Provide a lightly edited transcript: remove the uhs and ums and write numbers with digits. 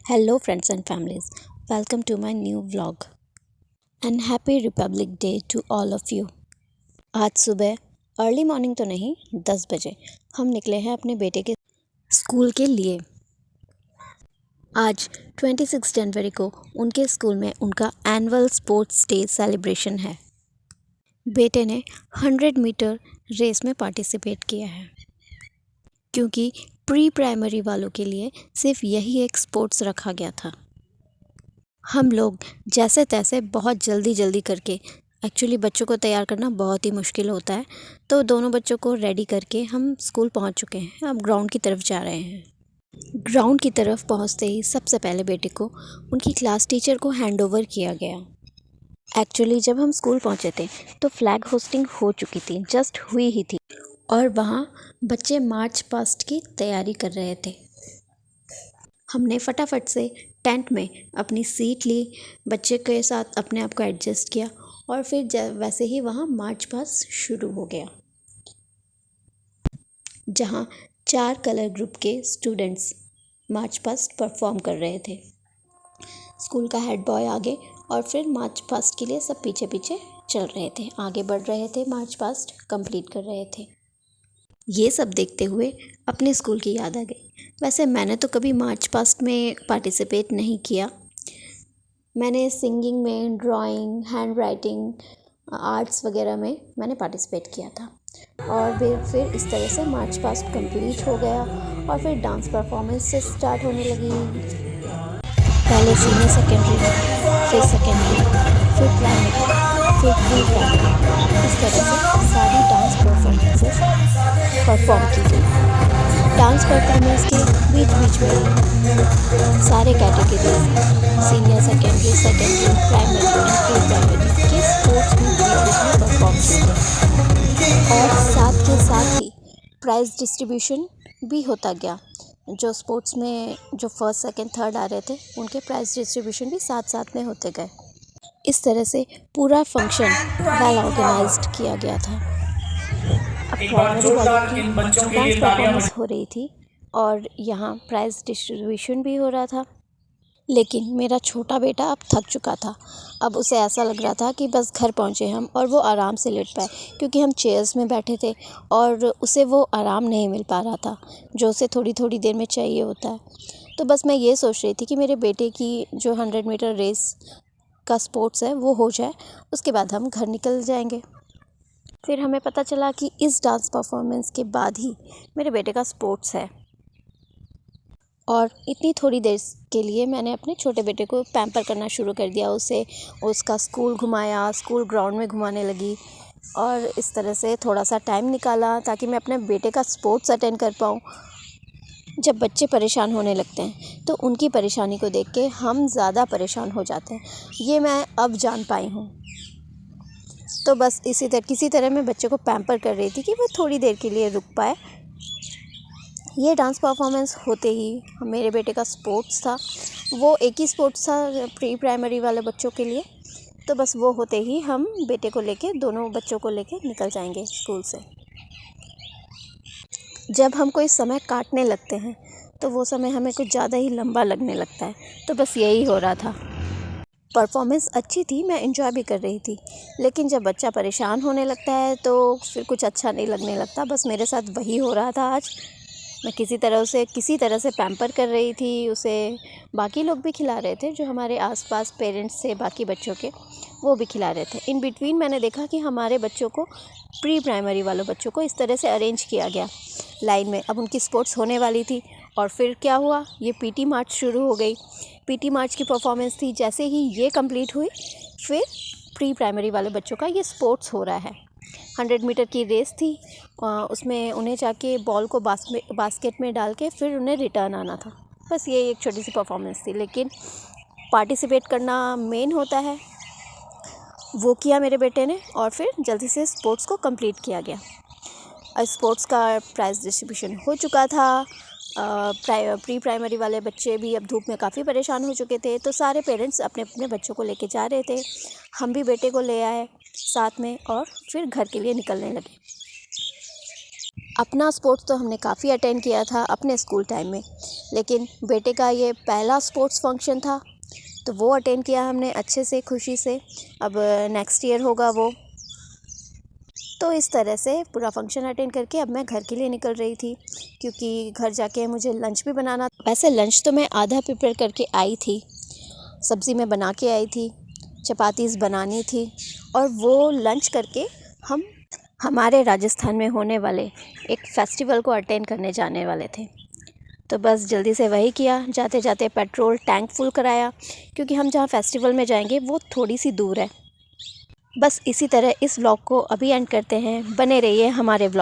Hello, friends and families. Welcome to my new vlog. And happy Republic Day to all of you. आज सुबह early morning तो नहीं 10 बजे हम निकले हैं अपने बेटे के स्कूल के लिए। आज 26 जनवरी को उनके स्कूल में उनका एनुअल स्पोर्ट्स डे सेलिब्रेशन है। बेटे ने 100 मीटर रेस में पार्टिसिपेट किया है, क्योंकि प्री प्राइमरी वालों के लिए सिर्फ यही एक स्पोर्ट्स रखा गया था। हम लोग जैसे तैसे बहुत जल्दी करके, एक्चुअली बच्चों को तैयार करना बहुत ही मुश्किल होता है, तो दोनों बच्चों को रेडी करके हम स्कूल पहुंच चुके हैं। अब ग्राउंड की तरफ जा रहे हैं। ग्राउंड की तरफ पहुंचते ही सबसे पहले बेटे को उनकी क्लास टीचर को हैंड ओवर किया गया। एक्चुअली जब हम स्कूल पहुंचे थे तो फ्लैग होस्टिंग हो चुकी थी, जस्ट हुई ही थी, और वहाँ बच्चे मार्च पास्ट की तैयारी कर रहे थे। हमने फटाफट से टेंट में अपनी सीट ली, बच्चे के साथ अपने आप को एडजस्ट किया, और फिर वैसे ही वहाँ मार्च पास्ट शुरू हो गया, जहाँ 4 कलर ग्रुप के स्टूडेंट्स मार्च पास्ट परफॉर्म कर रहे थे। स्कूल का हेड बॉय आगे, और फिर मार्च पास्ट के लिए सब पीछे पीछे चल रहे थे, आगे बढ़ रहे थे, मार्च पास्ट कंप्लीट कर रहे थे। ये सब देखते हुए अपने स्कूल की याद आ गई। वैसे मैंने तो कभी मार्च पास्ट में पार्टिसिपेट नहीं किया। मैंने सिंगिंग में, ड्राइंग, हैंड राइटिंग, आर्ट्स वगैरह में मैंने पार्टिसिपेट किया था। और फिर इस तरह से मार्च पास्ट कंप्लीट हो गया, और फिर डांस परफॉर्मेंस से स्टार्ट होने लगी। पहले सीनियर सेकेंडरी, फिर सेकेंडरी, फिर प्राइमरी, फिर प्री प्राइमरी, इस तरह से सारी डांस परफॉर्मेंसेस परफॉर्म की गई। डांस परफॉर्मेंस के बीच में सारे categories, senior secondary, primary and pre primary के स्पोर्ट्स भी बीच में परफॉर्म किए, और साथ के साथ ही प्राइज़ डिस्ट्रीब्यूशन भी होता गया। जो स्पोर्ट्स में जो फर्स्ट, सेकंड, थर्ड आ रहे थे, उनके प्राइज़ डिस्ट्रीब्यूशन भी साथ साथ में होते गए। इस तरह से पूरा फंक्शन वेल ऑर्गेनाइज्ड किया गया था। अब प्राइमरी वालों की डांस परफॉर्मेंस हो रही थी, और यहाँ प्राइज़ डिस्ट्रीब्यूशन भी हो रहा था। लेकिन मेरा छोटा बेटा अब थक चुका था। अब उसे ऐसा लग रहा था कि बस घर पहुँचे हम, और वो आराम से लेट पाए, क्योंकि हम चेयर्स में बैठे थे और उसे वो आराम नहीं मिल पा रहा था जो उसे थोड़ी देर में चाहिए होता है। तो बस मैं ये सोच रही थी कि मेरे बेटे की जो 100 मीटर रेस का स्पोर्ट्स है वो हो जाए, उसके बाद हम घर निकल जाएंगे। फिर हमें पता चला कि इस डांस परफॉर्मेंस के बाद ही मेरे बेटे का स्पोर्ट्स है, और इतनी थोड़ी देर के लिए मैंने अपने छोटे बेटे को पैम्पर करना शुरू कर दिया। उसे उसका स्कूल घुमाया, स्कूल ग्राउंड में घुमाने लगी, और इस तरह से थोड़ा सा टाइम निकाला ताकि मैं अपने बेटे का स्पोर्ट्स अटेंड कर पाऊँ। जब बच्चे परेशान होने लगते हैं तो उनकी परेशानी को देख के हम ज़्यादा परेशान हो जाते हैं, ये मैं अब जान पाई हूँ। तो बस किसी तरह मैं बच्चे को पैम्पर कर रही थी कि वो थोड़ी देर के लिए रुक पाए। ये डांस परफॉर्मेंस होते ही मेरे बेटे का स्पोर्ट्स था, वो एक ही स्पोर्ट्स था प्री प्राइमरी वाले बच्चों के लिए, तो बस वो होते ही हम बेटे को लेके, दोनों बच्चों को लेके निकल जाएंगे स्कूल से। जब हम कोई समय काटने लगते हैं तो वो समय हमें कुछ ज़्यादा ही लंबा लगने लगता है, तो बस यही हो रहा था। परफॉर्मेंस अच्छी थी, मैं एंजॉय भी कर रही थी, लेकिन जब बच्चा परेशान होने लगता है तो फिर कुछ अच्छा नहीं लगने लगता। बस मेरे साथ वही हो रहा था आज। मैं किसी तरह से पैम्पर कर रही थी उसे। बाकी लोग भी खिला रहे थे, जो हमारे आसपास पेरेंट्स थे बाकी बच्चों के, वो भी खिला रहे थे। इन बिटवीन मैंने देखा कि हमारे बच्चों को, प्री प्राइमरी वालों बच्चों को, इस तरह से अरेंज किया गया लाइन में। अब उनकी स्पोर्ट्स होने वाली थी, और फिर क्या हुआ, ये पीटी मार्च शुरू हो गई। पीटी मार्च की परफॉर्मेंस थी, जैसे ही ये कंप्लीट हुई, फिर प्री प्राइमरी वाले बच्चों का ये स्पोर्ट्स हो रहा है। 100 मीटर की रेस थी, उसमें उन्हें जाके बॉल को बास्केट में डाल के फिर उन्हें रिटर्न आना था। बस ये एक छोटी सी परफॉर्मेंस थी, लेकिन पार्टिसिपेट करना मेन होता है, वो किया मेरे बेटे ने, और फिर जल्दी से स्पोर्ट्स को कंप्लीट किया गया। स्पोर्ट्स का प्राइज़ डिस्ट्रीब्यूशन हो चुका था। प्री प्राइमरी वाले बच्चे भी अब धूप में काफ़ी परेशान हो चुके थे, तो सारे पेरेंट्स अपने अपने बच्चों को लेके जा रहे थे। हम भी बेटे को ले आए साथ में, और फिर घर के लिए निकलने लगे। अपना स्पोर्ट्स तो हमने काफ़ी अटेंड किया था अपने स्कूल टाइम में, लेकिन बेटे का ये पहला स्पोर्ट्स फंक्शन था तो वो अटेंड किया हमने अच्छे से, खुशी से। अब नेक्स्ट ईयर होगा वो। तो इस तरह से पूरा फंक्शन अटेंड करके अब मैं घर के लिए निकल रही थी, क्योंकि घर जाके मुझे लंच भी बनाना। वैसे लंच तो मैं आधा प्रिपेयर करके आई थी, सब्ज़ी मैं बना के आई थी, चपातीस बनानी थी, और वो लंच करके हम हमारे राजस्थान में होने वाले एक फेस्टिवल को अटेंड करने जाने वाले थे। तो बस जल्दी से वही किया, जाते जाते पेट्रोल टैंक फुल कराया, क्योंकि हम जहाँ फेस्टिवल में जाएंगे वो थोड़ी सी दूर है। बस इसी तरह इस व्लॉग को अभी एंड करते हैं। बने रहिए हमारे व्लॉग।